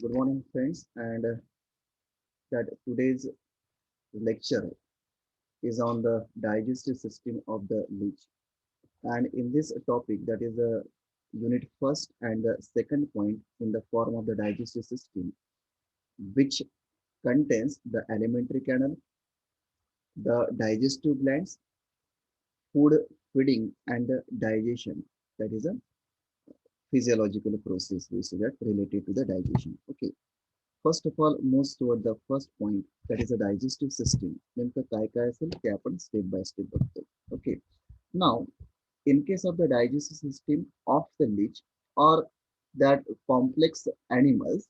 Good morning, friends, and that today's lecture is on the digestive system of the leech. And in this topic, that is the unit first and the second point in the form of the digestive system, which contains the alimentary canal, the digestive glands, food feeding, and the digestion. That is a physiological process we say that related to the digestion. Okay. First of all most toward the first point that is a digestive system नेमकं काय काय असेल ते आपण step by step बघतो. Okay. Now in case of the digestive system of the leech or that complex animals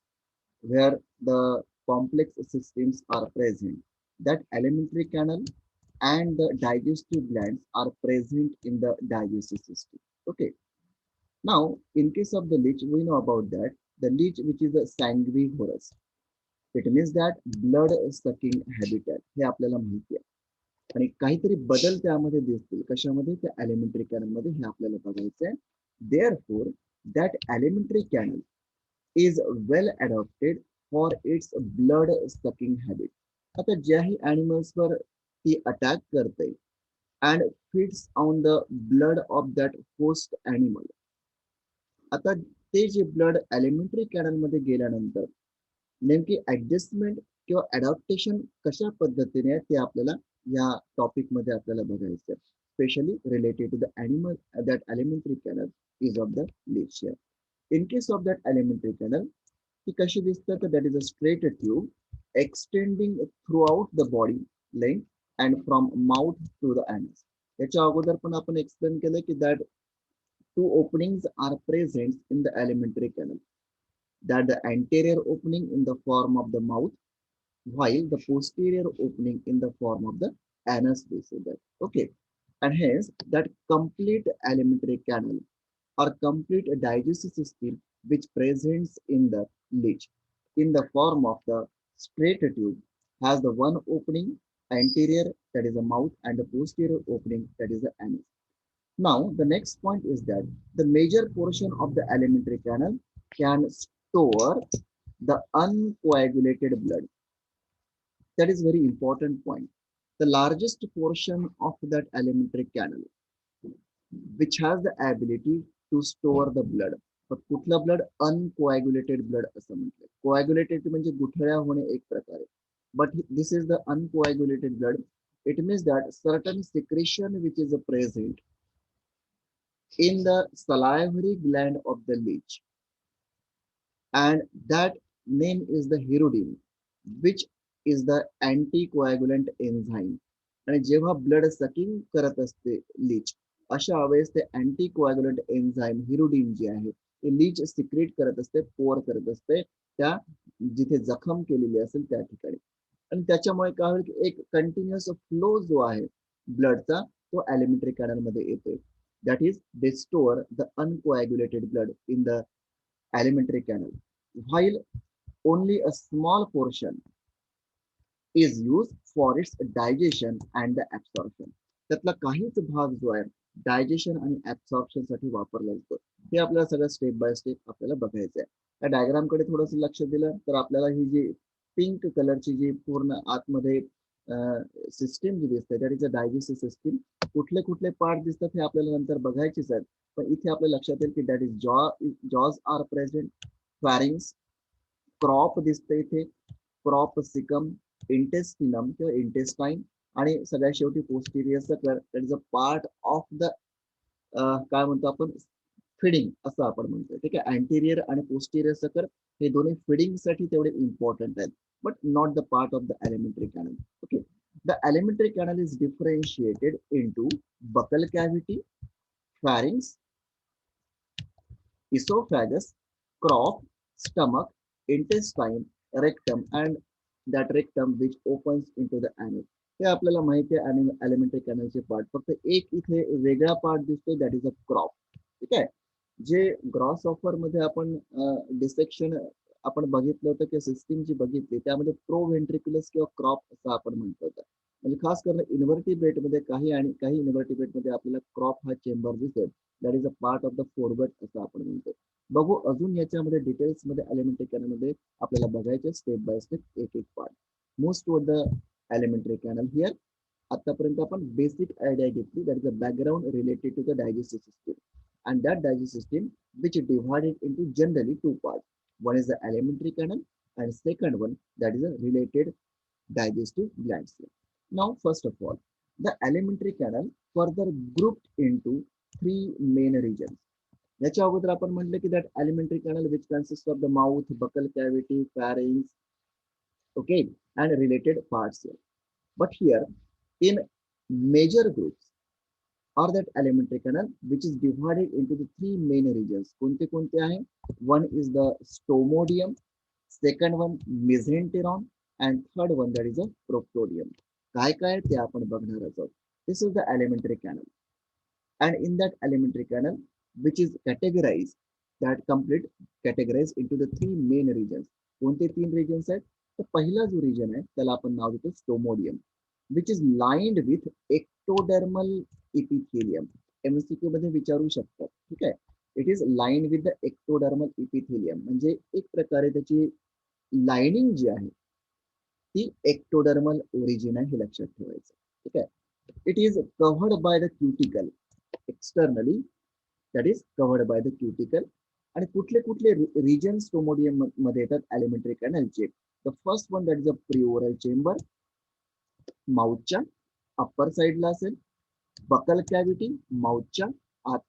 where the complex systems are present, that alimentary canal and the digestive glands are present in the digestive system. Okay. Now, in case of the leech, we know about that the leech, which is a sanguivorous, it means that blood sucking habitat हे आपल्याला माहिती आहे आणि काहीतरी बदल त्यामध्ये दिसतील कशामध्ये त्या एलिमेंटरी कॅनल मध्ये हे आपल्याला बघायचं आहे. There for that alimentary canal is well adopted for its blood sucking habit. आता ज्याही ॲनिमल्सवर ती अटॅक करते and feeds on the blood of that host animal. आता ते जे ब्लड एलिमेंटरी कॅनल मध्ये गेल्यानंतर नेमकी ऍडजस्टमेंट किंवा अडॅप्टेशन कशा पद्धतीने आहे ते आपल्याला या टॉपिक मध्ये आपल्याला बघायचं आहे. Specially related to the animal that alimentary canal is of the लेशियर. In case of that alimentary canal ती कशी दिसतं तर that is a straight tube extending throughout the body length and from mouth to the anus. याच्या अगोदर पण आपण explain केलं की that two openings are present in the alimentary canal, that the anterior opening in the form of the mouth while the posterior opening in the form of the anus basilar. Okay. And hence that complete alimentary canal or complete digestive system which presents in the leech in the form of the straight tube has the one opening anterior, that is the mouth, and the posterior opening, that is the anus. Now, the next point is that the major portion of the alimentary canal can store the uncoagulated blood. That is very important point. The largest portion of that alimentary canal, which has the ability to store the blood. but कुठला blood अनकोॲग्युलेटेड blood असं म्हटलं. कोॲग्युलेटेड म्हणजे गुठळ्या होणे एक प्रकारे. But this is the uncoagulated blood. It means that certain secretion which is present in the salivary gland of the leech, and that name is the hirudin, which is the anticoagulant enzyme. आणि जेव्हा blood sucking करत असते Leach अशा वेळेस ते अँटीकोॲग्युलंट enzyme hirudin जे आहे ते Leach secrete करत असते, पोर करत असते त्या जिथे जखम केलेली असेल त्या ठिकाणी. आणि त्याच्यामुळे काय होईल की एक कंटिन्युअस फ्लो जो आहे ब्लडचा तो एलिमेंटरी कॅनल मध्ये येतोय. That is they store the uncoagulated blood in the alimentary canal, while only a small portion is used for its digestion and the absorption. त्यातला काहीच भाग जो आहे डायजेशन आणि ऍब्सॉर्प्शन साठी वापरला जातो. हे आपल्याला सगळं स्टेप बाय स्टेप आपल्याला बघायचं आहे. या डायग्राम कडे थोडंसं लक्ष दिलं तर आपल्याला ही जी पिंक कलरची जी पूर्ण आतमध्ये सिस्टीम जी दिसते that is a digestive system. कुठले कुठले पार्ट दिसतात हे आपल्याला नंतर बघायचेच आहेत. पण इथे आपल्या लक्षात येईल की that is jaws are present, pharynx, crop दिसते इथे, क्रॉप सिकम, इंटेस्टिनम किंवा इंटेस्टाईन आणि सगळ्यात शेवटी पोस्टिरियर सकल. That is a part of the काय म्हणतो आपण फिडिंग असं आपण म्हणतो. ठीक आहे. अँटेरियर आणि पोस्टिरियर सकल हे दोन्ही फिडिंग साठी तेवढे इम्पॉर्टंट आहेत, but not the part of the alimentary canal. Okay. The alimentary canal is differentiated into buccal cavity, pharynx, esophagus, crop, stomach, intestine, rectum, and that rectum which opens into the anus. हे आपल्याला माहिती आहे आणि elementary कॅनलचे part. फक्त एक इथे वेगळा part दिसतोय that is a crop. ठीक आहे. जे ग्रॉस ऑफर मध्ये आपण डिसेक्शन आपण बघितलं होतं किंवा सिस्टीम जी बघितली त्यामध्ये प्रो व्हेंट्रिक्युलस किंवा क्रॉप असं आपण म्हणतो होतं. म्हणजे खास करून इन्व्हर्टिब्रेट मध्ये काही इन्व्हर्टिब्रेट मध्ये आपल्याला क्रॉप हा चेंबर दिसेल. That is a part of the foregut असं आपण म्हणतो. बघू अजून याच्यामध्ये डिटेल्स मध्ये एलिमेंटरी कॅनल मध्ये आपल्याला बघायचे स्टेप बाय स्टेप एक एक part. Most of the alimentary canal here. आतापर्यंत आपण बेसिक आयडिया घेतली. That is a background related to the digestive system. And that digestive system which is divided into generally two parts. One is the alimentary canal and second one that is a related digestive glands. Now, first of all, the alimentary canal further grouped into three main regions. याच्या अगोदर आपण म्हटलं की that alimentary canal which consists of the mouth, buccal cavity, pharynx, okay, and related parts here. But here, in major groups, or that alimentary canal which is divided into the three main regions. कोणते कोणते आहे? One is the stomodium, second one mesenteron, and third one that is a proctodium. काय काय ते आपण बघणार आहोत. This is the alimentary canal, and in that alimentary canal which is categorized, that complete categorized into the three main regions. कोणते तीन regions आहेत? तर पहिला जो region आहे त्याला आपण नाव देतो stomodeum, which is lined with ectodermal epithelium. MCQ मध्ये विचारू शकतात. ठीक आहे. It is line with the ectodermal epithelium, म्हणजे एक प्रकारे त्याची लाइनिंग जी आहे ती एक्टोडर्मल ओरिजिन आहे हे लक्षात ठेवायचं. ठीक आहे. It is covered by the cuticle externally, that is covered by the cuticle. आणि कुठले कुठले रिजन स्टोमोडियम मध्ये येतात एलिमेंटरी कॅनलचे? The first one that is a preoral chamber, माउथच्या अप्पर साइडला असेल. बकल कॅव्हिटी माउथच्या आत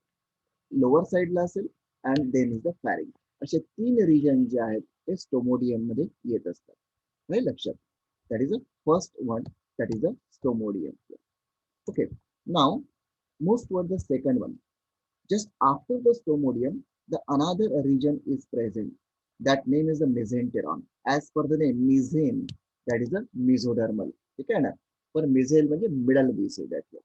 लोअर साइडला असेल. And then is the pharynx. असे तीन रिजन जे आहेत ते स्टोमोडियम मध्ये येत असतात. नाही लक्षात. That is a first one, that is a stomodeum. Okay. Now move toward the second one. Just after the stomodium, the another region is present. That name is the mesenteron. As per the name, mesen, that is a mesodermal. ठीक आहे ना. पण mezel म्हणजे middle piece आहे त्यातलं.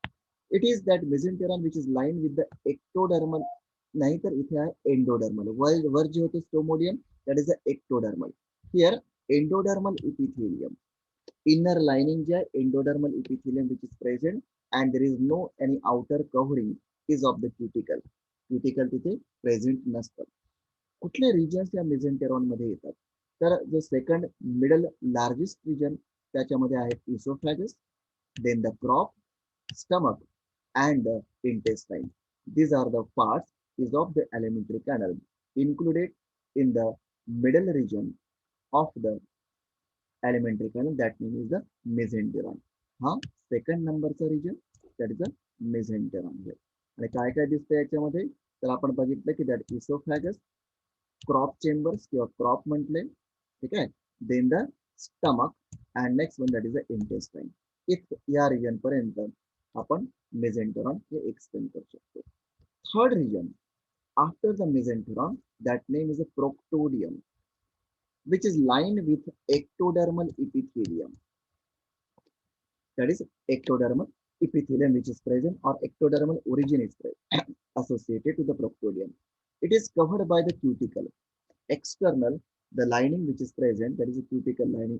It is that mesenteron which is lined with the ectodermal. नाही तर इथे आहे endodermal. वर जे होते stomodeum, that is the ectodermal. Here, endodermal epithelium. Inner lining जे आहे endodermal epithelium which is present, and there is no any outer covering is of the cuticle. Cuticle तिथे present नसतं. कुठले reasons या मेझेंटेरॉन मध्ये येतात? तर जो सेकंड मिडल लार्जेस्ट रिजन त्याच्यामध्ये आहेत oesophagus, then the crop, stomach and the intestine. These are the parts is of the alimentary canal included in the middle region of the alimentary canal. That name is the mesenteron. हा second नंबरचा region, that is the mesenteron. आणि काय काय दिसतं याच्यामध्ये? तर आपण बघितलं की दॅट इसोफॅगस, क्रॉप चेंबर्स किंवा क्रॉप म्हटले. ठीक आहे. Then the stomach and next one that is the intestine. या रिजन पर्यंत आपण मेझेंटेरॉन हे एक्सप्लेन करू शकतो. Third region after the mesenteron, that name is a proctodeum, which is lined with ectodermal epithelium. That is ectodermal epithelium which is present, or ectodermal origin is present associated to the proctodium. It is covered by the cuticle. External, the lining which is present, that is a cuticle lining,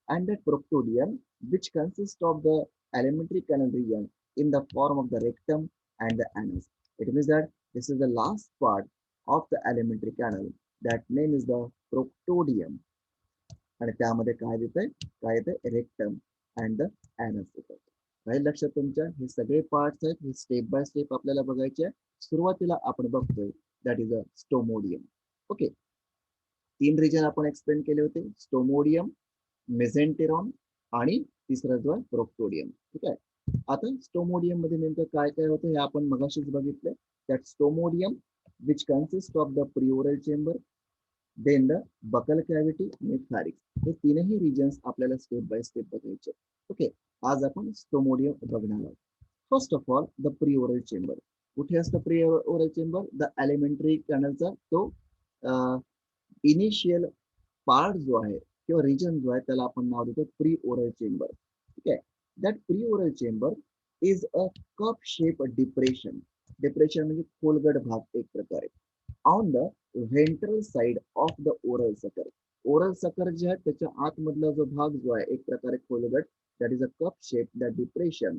and that proctodium which consists of the alimentary canal region in the form of the rectum and the anus. It means that this is the last part of the alimentary canal. That name is the proctodium. आणि त्यामध्ये काय येतंय? काय येतंय? Rectum and the anus येतात. राहील लक्षात तुमच्या? हे सगळे पार्ट्स आहेत, हे स्टेप बाय स्टेप आपल्याला बघायचे आहे. सुरुवातीला आपण बघतोय that is a stomodeum. Okay. तीन रिजन आपण एक्सप्लेन केले होते, स्टोमोडियम, मेझेंटेरॉन आणि तिसरा जो आहे प्रोक्टोडियम. ठीक आहे. आता स्टोमोडियम मध्ये नेमकं काय काय होतं हे आपण मगाशीच बघितलंय. That stomodeum which consist of the preoral chamber, then the buccal cavity आणि फॅरिक्स. हे तीनही रिजन्स आपल्याला स्टेप बाय स्टेप बघायचे. ओके. आज आपण स्टोमोडियम बघणार आहोत. First of all the preoral chamber. कुठे असतं प्रिओरल चेंबर? द एलिमेंटरी कॅनलचा तो इनिशियल पार्ट जो आहे किंवा रिजन जो आहे त्याला आपण नाव देतो प्रिओरल चेंबर. ठीक आहे. That preoral chamber is a cup shape depression. Depression म्हणजे खोलगट भाग एक प्रकारे on the ventral side of the oral sucker. Oral sucker जे आहे त्याच्या आतमधला जो भाग जो आहे एक प्रकारे खोलगट, that is a cup shape, that depression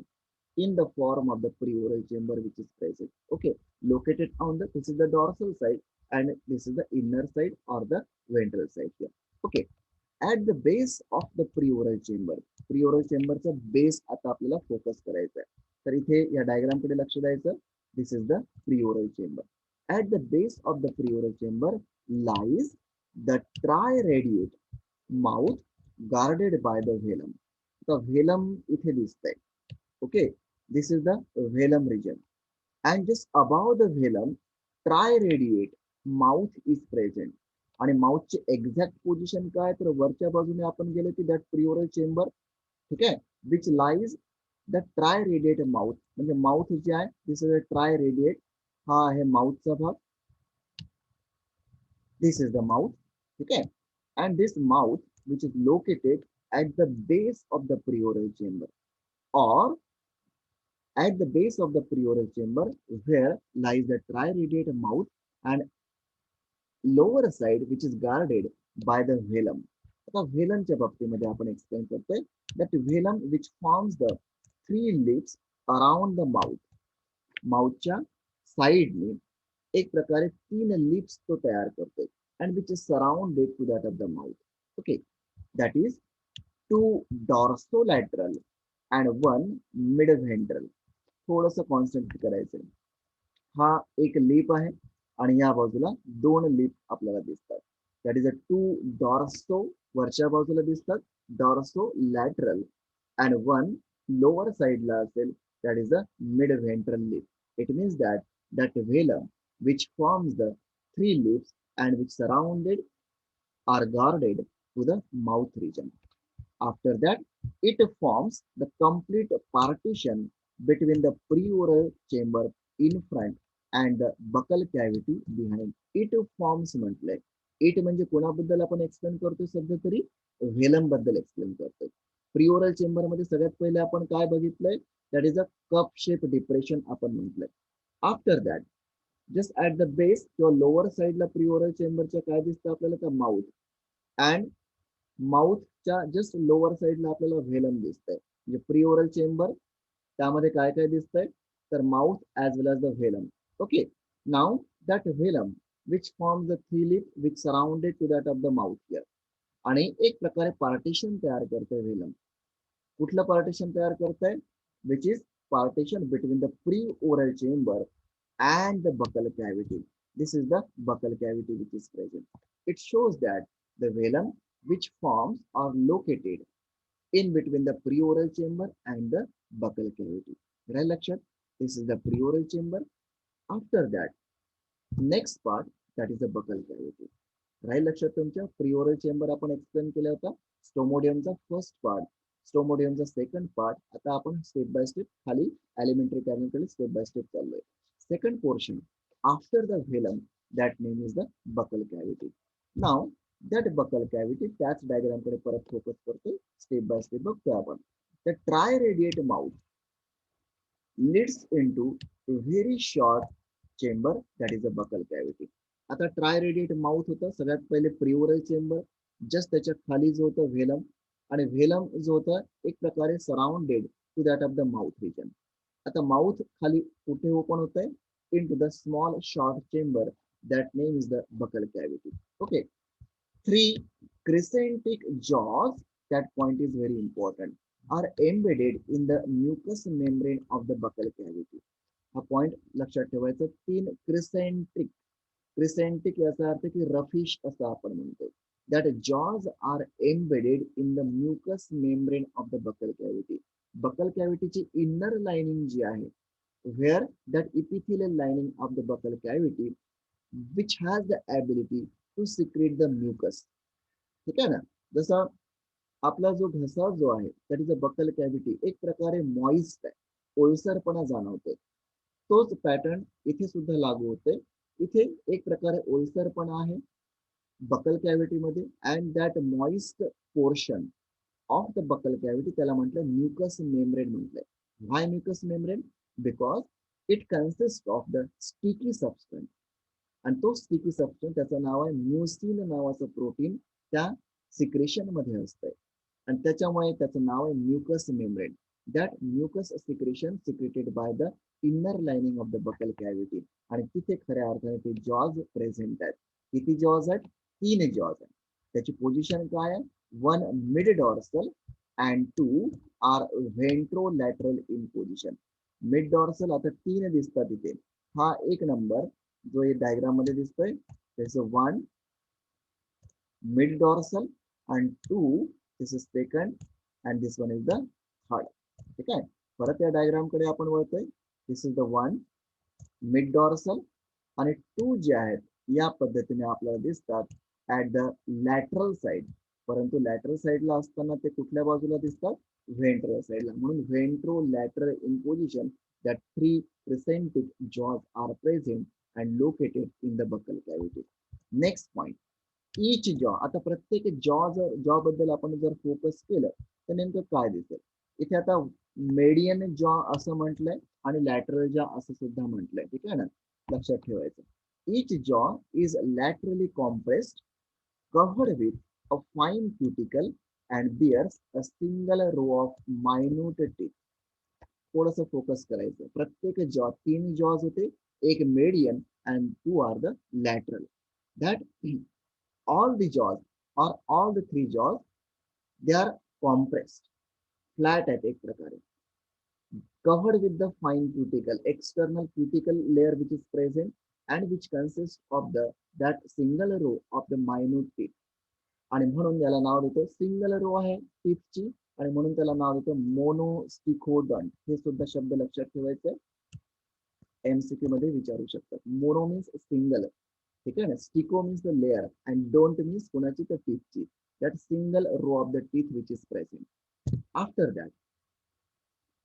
in the form of the preoral chamber which is present. Okay, located on the, this is the dorsal side and this is the inner side or the ventral side here. Okay, at the base of the preoral chamber, preoral chamberचा base आता आपल्याला focus करायचा आहे. तर इथे या diagram कडे लक्ष द्यायचं. This is the preoral chamber. At the base of the preoral chamber lies the triradiate mouth guarded by the velum. The velum इथे दिसतंय. Okay, this is the velum region. And just above the velum, triradiate mouth is present. आणि माउथची exact position काय, तर वरच्या बाजूने आपण गेलो की दॅट प्रिओरल चेंबर, ठीक आहे, which lies the triradiate mouth. म्हणजे माउथ जे आहे this is a triradiate, हा आहे माउथचा भाग. दिस इज द माउथ, ठीक आहे. And this mouth which is located at the base of the preoral chamber or at the base of the preoral chamber where lies the triradiate mouth and lower side which is guarded by the velum. आता व्हेलमच्या बाबतीमध्ये आपण explain करतोय that velum which forms the three lips around the mouth. माउथच्या साइडने एक प्रकारे तीन lips तो तयार करतोय and which is surrounded to that of the mouth. Okay, that is two dorsolateral and one midventral. थोडंसं कॉन्सन्ट्रेट करायचंय. हा एक लिप आहे आणि या बाजूला दोन लिप आपल्याला दिसतात. That is a two dorso, वरच्या बाजूला दिसतात dorso lateral and one lower साइडला असेल that is a mid ventral lip. It means that that velum which forms the three lips and which surrounded are guarded to the mouth region. After that, it forms the complete partition between the preoral chamber in front and the buccal cavity behind. It forms म्हटलंय. It म्हणजे कोणाबद्दल आपण explain करतोय, सध्या तरी व्हेलम बद्दल explain करतोय. प्रिओरल chamber मध्ये सगळ्यात पहिले आपण काय बघितलंय, that is a cup shape depression आपण म्हटलंय. After that just at the base किंवा लोअर साइडला प्रिओरल चेंबरच्या काय दिसतं आपल्याला, तर माउथ अँड माउथच्या जस्ट लोअर साइडला आपल्याला व्हेलम दिसतंय. म्हणजे प्रिओरल चेंबर त्यामध्ये काय काय दिसतंय, तर mouth as well as the velum. Okay, now that velum which form the three lip which surrounded to that of the mouth here. आणि एक प्रकारे पार्टिशन तयार करतंय व्हेलम. कुठलं पार्टिशन तयार करतंय, which is partition between the pre oral chamber and the buccal cavity. This is the buccal cavity which is present. It shows that the velum which forms are located in between the preoral chamber and the buccal cavity. Right, Lakshat? This is the preoral chamber. After that, next part, that is the buccal cavity. Right, लक्षात तुमच्या प्रिओरल chamber आपण explain केला होता. स्टोमोडियमचा first part, स्टोमोडियमचा second part. आता आपण step by step खाली elementary कॅव्हिटीकडे step by step चाललोय. Second portion after the velum, that name is the buccal cavity. Now that buccal cavity त्याच डायग्राम कडे परत फोकस करतो, स्टेप बाय स्टेप बघतोय आपण. The triradiate mouth leads into a very short chamber, that is the buccal cavity. आता ट्रायरेडिएट mouth होतं सगळ्यात पहिले प्रिओरल चेंबर, जस्ट त्याच्या खाली जो होतं व्हेलम, आणि व्हेलम जो होतं एक प्रकारे surrounded to that of the mouth region. आता माउथ खाली कुठे ओपन होत आहे, into the small short chamber, that name is the buccal cavity. Okay, three crescentic jaws, that point is very important, are embedded in the mucous membrane of the buccal cavity. हा point लक्षात ठेवायचा. तीन क्रिसेंट्रिक, crescentic याचा अर्थ की रफिश असं आपण म्हणतो. That jaws are embedded in the mucous membrane of the buccal cavity. Buccal कॅव्हिटीची इनर लाइनिंग जी आहे, where that epithelial lining of the buccal cavity which has the ability to secrete the mucus. ठीक आहे ना. जसा आपला जो घसा जो आहे, that is a buccal cavity, एक प्रकारे मॉइस्ट आहे, ओलसरपणा जाणवतोय. तोच पॅटर्न इथे सुद्धा लागू होतोय. इथे एक प्रकारे ओलसरपणा आहे बकल कॅव्हिटी मध्ये, and that moist portion of the buccal cavity त्याला म्हटलं म्युकस मेम्ब्रेन म्हटलंय. Why mucous membrane? Because it consist of the sticky substance. आणि तो स्टिकी सबस्टन्स त्याचं नाव आहे म्युसिन नावाचं प्रोटीन. त्या सिक्रेशन मध्ये असतंय आणि त्याच्यामुळे त्याचं नाव आहे mucous membrane. That mucus secretion secreted by the inner lining of the buccal cavity आणि तिथे खऱ्या अर्थाने ते जॉज प्रेझेंट आहेत. किती जॉज आहेत? 3 जॉज आहेत. त्याची पोझिशन काय आहे? 1 mid dorsal and 2 are ventrolateral in position. Mid dorsal आता 3 दिसतात इथे. हा एक नंबर जो या डायग्राम मध्ये दिसतोय त्याचं 1 mid dorsal and 2 this is second and this one is the third. ठीक आहे. परत या डायग्राम कडे आपण वळतोय. This is the 1 mid dorsal आणि 2 जे आहेत या पद्धतीने आपल्याला दिसतात ऍट द लॅटरल साइड. परंतु लॅटरल साइडला असताना ते कुठल्या बाजूला दिसतात? व्हेंट्रल साइडला. म्हणून ventro lateral in position that 3 प्रेसेंटिक jaws are present and located in the buccal cavity. Next point, each jaw. आता प्रत्येक जॉ बद्दल आपण जर फोकस केलं तर नेमकं काय दिसेल? इथे आता मेडियन जॉ असं म्हटलंय आणि लॅटरल जॉ असं सुद्धा म्हटलंय. ठीक आहे ना, लक्षात ठेवायचं. Each jaw is laterally compressed, covered with a fine cuticle and bears a single row of minute teeth. थोडस फोकस करायचं. प्रत्येक जॉ 3 जॉज होते, एक median and 2 are the lateral. That all the jaws or all the 3 jaws they are compressed, flat आहेत एक प्रकारे, covered with the fine cuticle, external cuticle layer which is present and which consists of the that single row of the minute teeth. आणि म्हणून याला नाव देतो single row आहे टीथची आणि म्हणून त्याला नाव देतो मोनोस्टिकोडॉन. हे सुद्धा शब्द लक्षात ठेवायचे, एमसीक्यू मध्ये विचारू शकतात. मोनो मीन्स सिंगल, ठीक आहे ना. स्टिको means the layer and don't means कोणाची? तर टीथची. That single row of the teeth which is present. After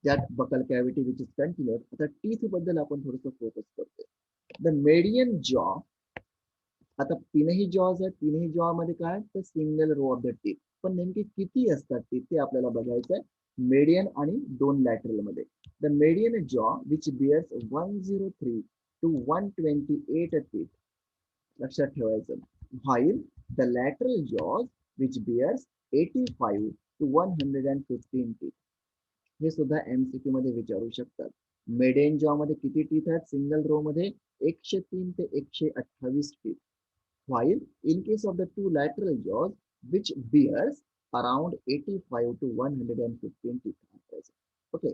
that buccal cavity which is continuous. आता टीथ बद्दल आपण थोडंसं फोकस करतोय. The median jaw. आता 3ही जॉज आहेत, 3ही जॉ मध्ये काय? तर single row of the teeth. पण नेमके किती असतात टीथ ते आपल्याला बघायचं आहे मेडियन आणि 2 लॅटरल मध्ये. The median jaw which bears 103 to 128 teeth. लक्षात ठेवायचं. while the lateral jaws which bears 85 to 115 teeth. हे सुद्धा एमसीक्यू मध्ये विचारू शकतात. मेडियन जॉ मध्ये किती टीथ आहेत? सिंगल रो मध्ये 103 ते 128 teeth. while in case of the 2 lateral jaws which bears around 85 to 115 teeth. Okay,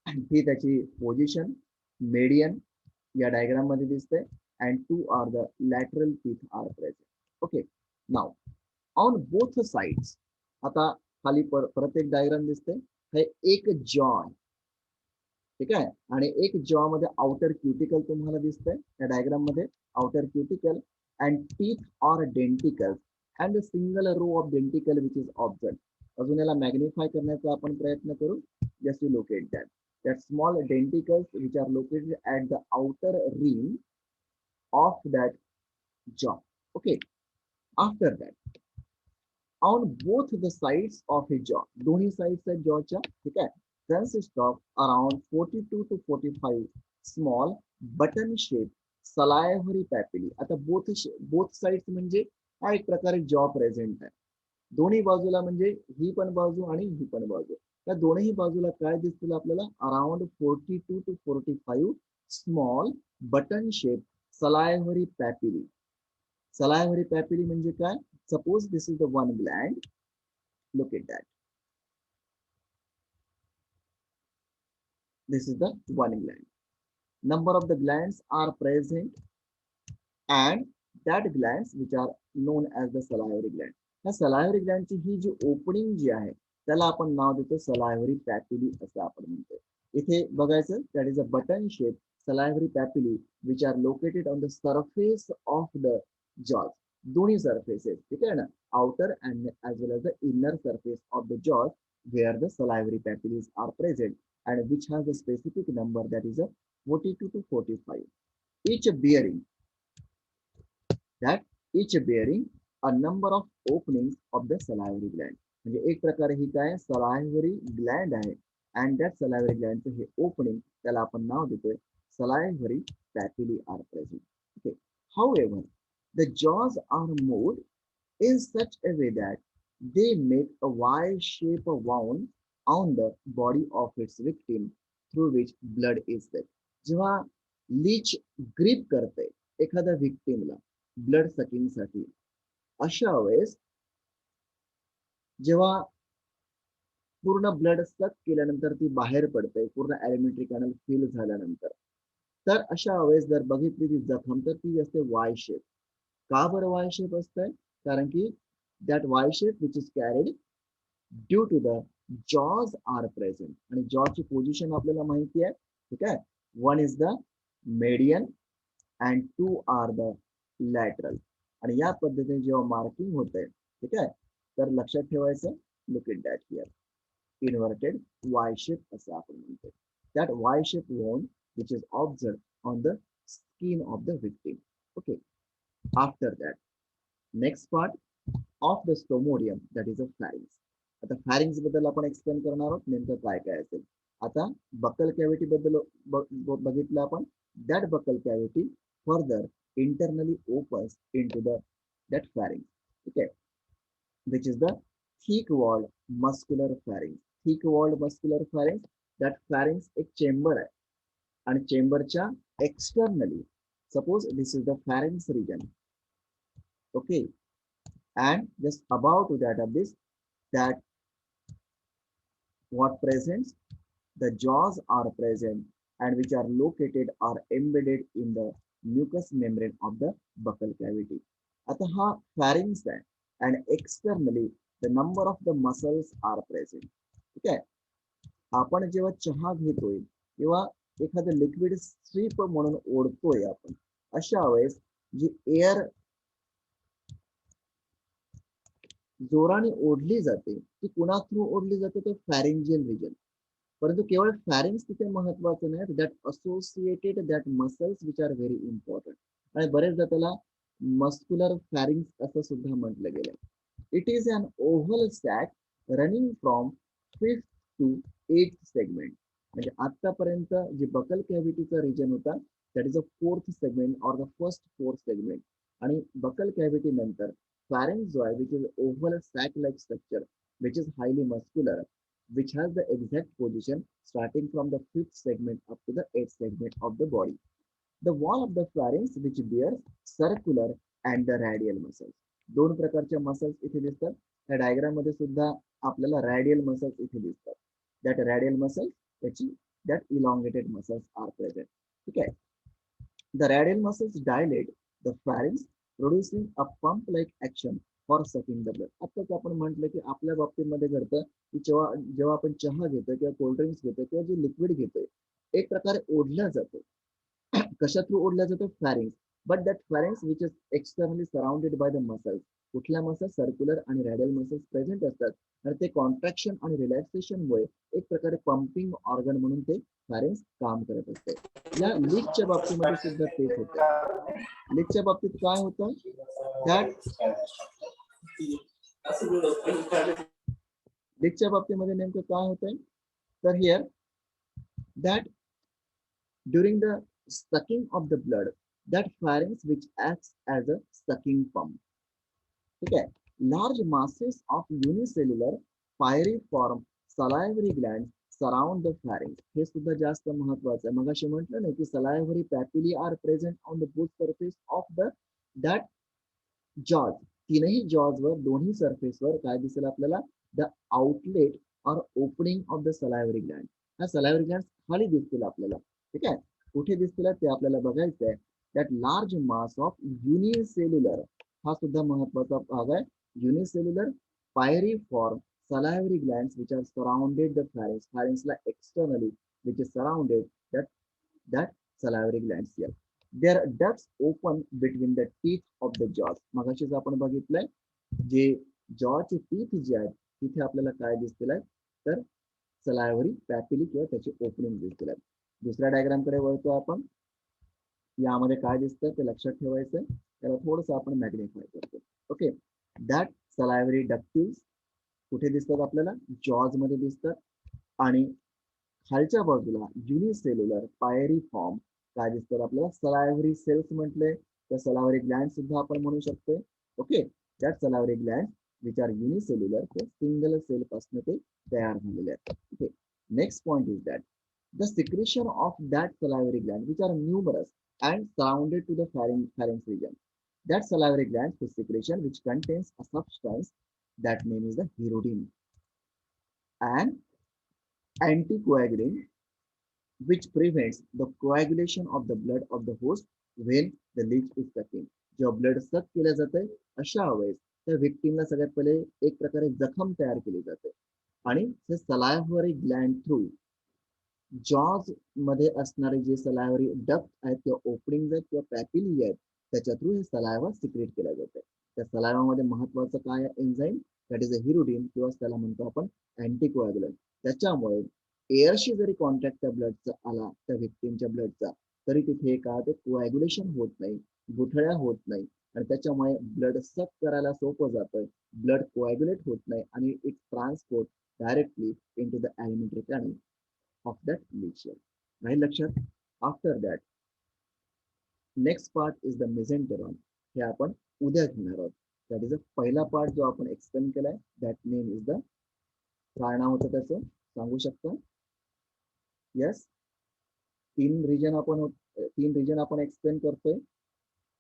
ही त्याची पोझिशन मेडियन या डायग्राम मध्ये दिसते and 2 are the lateral teeth are present. Okay, now on both sides. आता खाली परत एक डायग्राम दिसते. हे एक जॉ आहे, ठीक आहे, आणि एक जॉ मध्ये आउटर क्युटिकल तुम्हाला दिसतंय या डायग्राम मध्ये. Outer cuticle and teeth or denticle and single row of denticle which is observe. अजून याला मॅग्निफाय करण्याचा आपण प्रयत्न करू. Just you locate that. That small denticles which are located at the outer rim of that jaw. Okay, after that on both the sides of a jaw, दोन्ही sides आहेत जॉच्या, ठीक आहे, consist of around 42 to 45 small button shaped salivary papillae. आता both sides म्हणजे हा एक प्रकारे jaw present आहे. दोन्ही बाजूला म्हणजे ही पण बाजू आणि ही पण बाजू. त्या दोन्ही बाजूला काय दिसतील आपल्याला? Around 42 to 45 small button shape salivary papillae. salivary papillae म्हणजे काय? Suppose this is the one gland. Look at that. This is the one gland. Number of the glands are present and that glands which are known as the salivary gland. या salivary gland ची ही जी opening जी आहे त्याला आपण नाव देतो salivary papillae असं आपण म्हणतो. इथे बघायचं, that is a button shape salivary papillae which are located on the surface of the jaws. दोन्ही surfaces, ठीक आहे ना, outer and as well as the inner surface of the jaws where the salivary papillae are present and which has a specific number that is a 42 to 45. Each bearing a number of openings of the salivary gland. म्हणजे एक प्रकारे ही काय salivary gland आहे and that salivary gland hey opening त्याला आपण नाव देतोय salivary papillae are present. Okay. However, the jaws are moved in such a way that they make a Y-shaped wound on the body of its victim through which blood is set. जेव्हा Leach grip करते एखाद्या व्हिक्टिमला blood सकिंगसाठी, अशा वेळेस जेव्हा पूर्ण blood सक केल्यानंतर ती बाहेर पडते, पूर्ण ॲलिमेंटरी कॅनल फिल झाल्यानंतर, तर अशा वेळेस जर बघितली ती जखम तर ती असते वाय शेप. का बरं वाय शेप असतंय? कारण की that Y shape which is carried due to the jaws are present. आणि जॉची पोझिशन आपल्याला माहिती आहे, ठीक आहे. One is the median and two are the lateral. आणि या पद्धतीने जेव्हा मार्किंग होते, ठीक आहे, तर लक्षात ठेवायचं, look it that here, inverted Y shape असं आपण म्हणतो. That Y shape wound which is observed on the skin of the victim. Okay. After that, next part of the stomodium, that is a pharynx. आता pharynx बद्दल आपण explain करणार आहोत नेमकं काय काय असेल. आता बकल कॅव्हिटी बद्दल बघितलं आपण. That buccal cavity further internally opens into the that pharynx. Okay, which is the thick walled muscular pharynx. Thick walled muscular pharynx, that pharynx एक चेंबर आहे आणि चेंबरच्या externally, suppose this is the pharynx region, okay, and just above to that of this, that what presents, the jaws are present and which are located or embedded in the mucous membrane of the buccal cavity. आता हा pharynx आहे and externally the number of the muscles are present. ठीक आहे. आपण जेव्हा चहा घेतोय तेव्हा एखादं लिक्विड स्ट्रीप म्हणून ओढतोय आपण, अशा वेळेस जी एअर जोराने ओढली जाते ती कुणा थ्रू ओढली जाते, तर फॅरिंजियल रिजन. परंतु केवळ फॅरिंग्स तिथे महत्वाचं नाही, that associated that muscles which are very important. आणि बरेचदा त्याला मस्क्युलर फॅरिंग्स असं सुद्धा म्हटलं गेलं. It is an oval sac running from 5th to 8th segment. म्हणजे आतापर्यंत जे बकल कॅव्हिटीचा रिजन होता, that is a 4th segment or the first 4th segment. आणि बकल कॅव्हिटी नंतर pharynx जो आहे, which is oval sac-like structure, which is highly muscular, which has the exact position starting from the 5th segment up to the 8th segment of the body. The wall of the pharynx which bears circular and the radial muscles. दोन प्रकारच्या muscles इथे दिसतात. त्या diagram मध्ये सुद्धा आपल्याला radial muscles इथे दिसतात. दॅट रॅडियल मसल्स, त्याची that elongated muscles are present. ठीक आहे. The radial muscles dilate the pharynx, producing a pump-like action for sucking the blood. आताच आपण म्हटलं की आपल्या बाबतीमध्ये घडतं की जेव्हा जेव्हा आपण चहा घेतो किंवा कोल्ड्रिंक्स घेतो किंवा जे लिक्विड घेतोय, एक प्रकारे ओढल्या जातो. कशा थ्रू ओढल्या जातो? Pharynx. But that pharynx which is externally surrounded by the muscles. कुठल्या मसल्स? सर्क्युलर आणि रॅडियल मसल्स प्रेझेंट असतात आणि ते कॉन्ट्रॅक्शन आणि रिलॅक्सेशनमुळे एक प्रकारे पंपिंग ऑर्गन म्हणून ते फॅरिंग्स काम करत असते. या लीकच्या बाबतीमध्ये सुद्धा तेच होते. लीकच्या बाबतीत काय होतं? दॅट लीकच्या बाबतीमध्ये नेमकं काय होतंय? तर here that during the sucking of the blood, that pharynx which acts as a sucking pump. ठीक आहे. Large masses of unicellular pyriform salivary glands surround the pharynx. हे सुद्धा जास्त महत्वाचं आहे. मगाशी म्हटलं नाही की salivary papillae are present on the both surface of the that jaws. तीनही jaws वर, दोन्ही surface वर काय दिसेल आपल्याला? The outlet or opening of the salivary gland. हा salivary glands खाली दिसतील आपल्याला. ठीक आहे. कुठे दिसतील ते आपल्याला बघायचं आहे. That large mass of unicellular, हा सुद्धा महत्वाचा भाग आहे. Unicellular pyriform salivary glands which are surrounded the pharynx. Pharynx La externally which is surrounded that salivary glands here. Their ducts open between the teeth of the jaws. मगाशीच आपण बघितलंय जे जॉचे teeth जे आहेत तिथे आपल्याला काय दिसतील आहे, तर सलायव्हरी पॅपिली किंवा त्याचे ओपनिंग दिसतील आहेत. दुसऱ्या डायग्राम कडे वळतो आपण. यामध्ये काय दिसतं ते लक्षात ठेवायचं. त्याला थोडंसं आपण मॅग्निफाय करतो. ओके. दॅट सलायव्हरी डक्ट्यूल्स कुठे दिसतात आपल्याला? जॉज मध्ये दिसतात. आणि खालच्या बाजूला युनिसेल्युलर पायरीफॉर्म काय दिसतात आपल्याला? सलायव्हरी सेल्स म्हटले तर सलायव्हरी ग्लँड सुद्धा आपण म्हणू शकतो. Okay. That salivary gland which are unicellular ते सिंगल सेल पासून ते तयार झालेले आहेत. Okay, next point is that the secretion of that salivary gland which are numerous and surrounded to the pharynx region. That salivary gland is secretion which contains a substance that name is the hirudin, and anticoagulant which prevents the coagulation of the blood of the host when the leech is sucking. जेव्हा blood सक केलं जातंय अशा वेळेस त्या व्हिक्टीमला सगळ्यात पहिले एक प्रकारे जखम तयार केली जाते आणि ते सलायव्हरी ग्लँड थ्रू जॉज मध्ये असणारे जे सलायव्हरी डक्ट आहेत किंवा ओपनिंग आहेत किंवा पॅपिली आहेत त्याच्या थ्रू हे सलायव्हा सिक्रेट केला जाते. त्या सलायव्हामध्ये महत्वाचं काय आहे enzyme that is a hirudin किंवा त्याला म्हणतो आपण अँटीकोॲग्युलंट. त्याच्यामुळे एअरशी जरी कॉन्टॅक्ट त्या ब्लडचा आला त्या व्हिक्टीमच्या ब्लडचा तरी तिथे काय ते कोॲग्युलेशन होत नाही, गुठळ्या होत नाही आणि त्याच्यामुळे ब्लड सक करायला सोपं जातं, ब्लड कोॲग्युलेट होत नाही आणि it transport directly into the alimentary canal of that lesion. Right, लक्षात. After that next part is the mesenteron. हे आपण उद्या घेणार आहोत. दॅट इज अ पहिला पार्ट जो आपण एक्सप्लेन केलाय दॅट नेम इज द, काय नाव होतं त्याचं सांगू शकता? येस, तीन रिजन आपण एक्सप्लेन करतोय.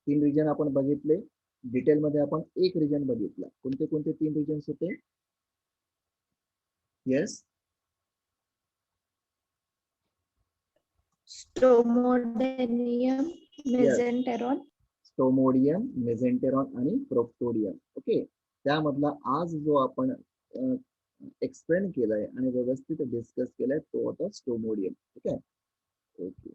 3 रिजन आपण बघितले डिटेलमध्ये. आपण एक रिजन बघितला. कोणते कोणते 3 रिजन्स होते? Yes, stomodeum, yes, mesenteron. Stomodeum, mesenteron आणि प्रोक्टोडियम. ओके, त्यामधला आज जो आपण एक्सप्लेन केलाय आणि व्यवस्थित डिस्कस केलाय तो होता स्टोमोडियम. ठीक आहे, ओके.